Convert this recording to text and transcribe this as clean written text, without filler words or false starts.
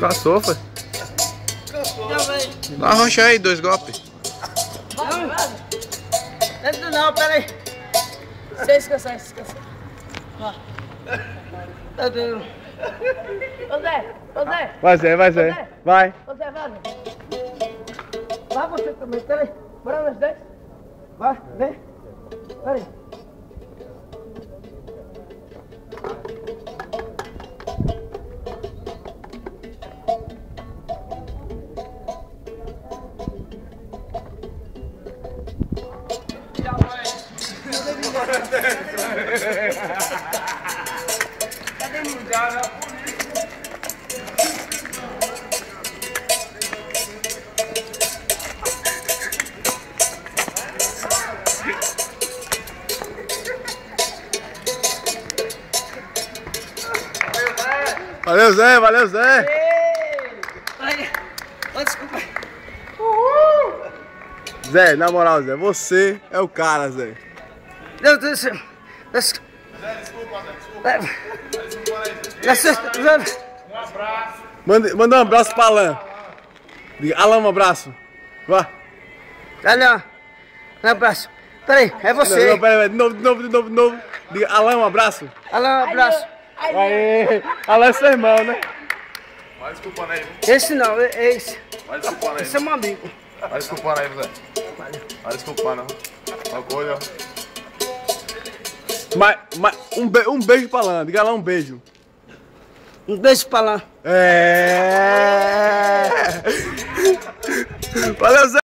Caçou, foi? Dá uma rocha aí, 2 golpes. Não, peraí. Você esqueceu. Meu Deus. Ô Zé. Vai, Zé, vai, Zé. Vai. Ô Zé, vai. Vai você também, peraí. Bora nós 10. Vai, vem. Peraí. Cadê o lugar? Valeu, Zé, valeu, Zé. Peraí. Ô, desculpa. Zé, na moral, Zé, você é o cara, Zé. Meu Deus do céu. Desculpa, Zé. Um abraço. Manda um abraço pra Alan. Diga, Alan, um abraço. Vá. Olha, um abraço. Peraí, é você. Não, peraí, de novo. Diga, Alan, um abraço. Olha, um abraço. Aê, Alan é seu irmão, né? Vai desculpando aí. Esse não, é esse. Vai desculpando aí. Esse é meu amigo. Vai desculpando aí, Zé. Vai desculpando. Uma coisa. Um beijo pra Alan. Diga lá um beijo. Um beijo pra lá. É. Valeu, Zé.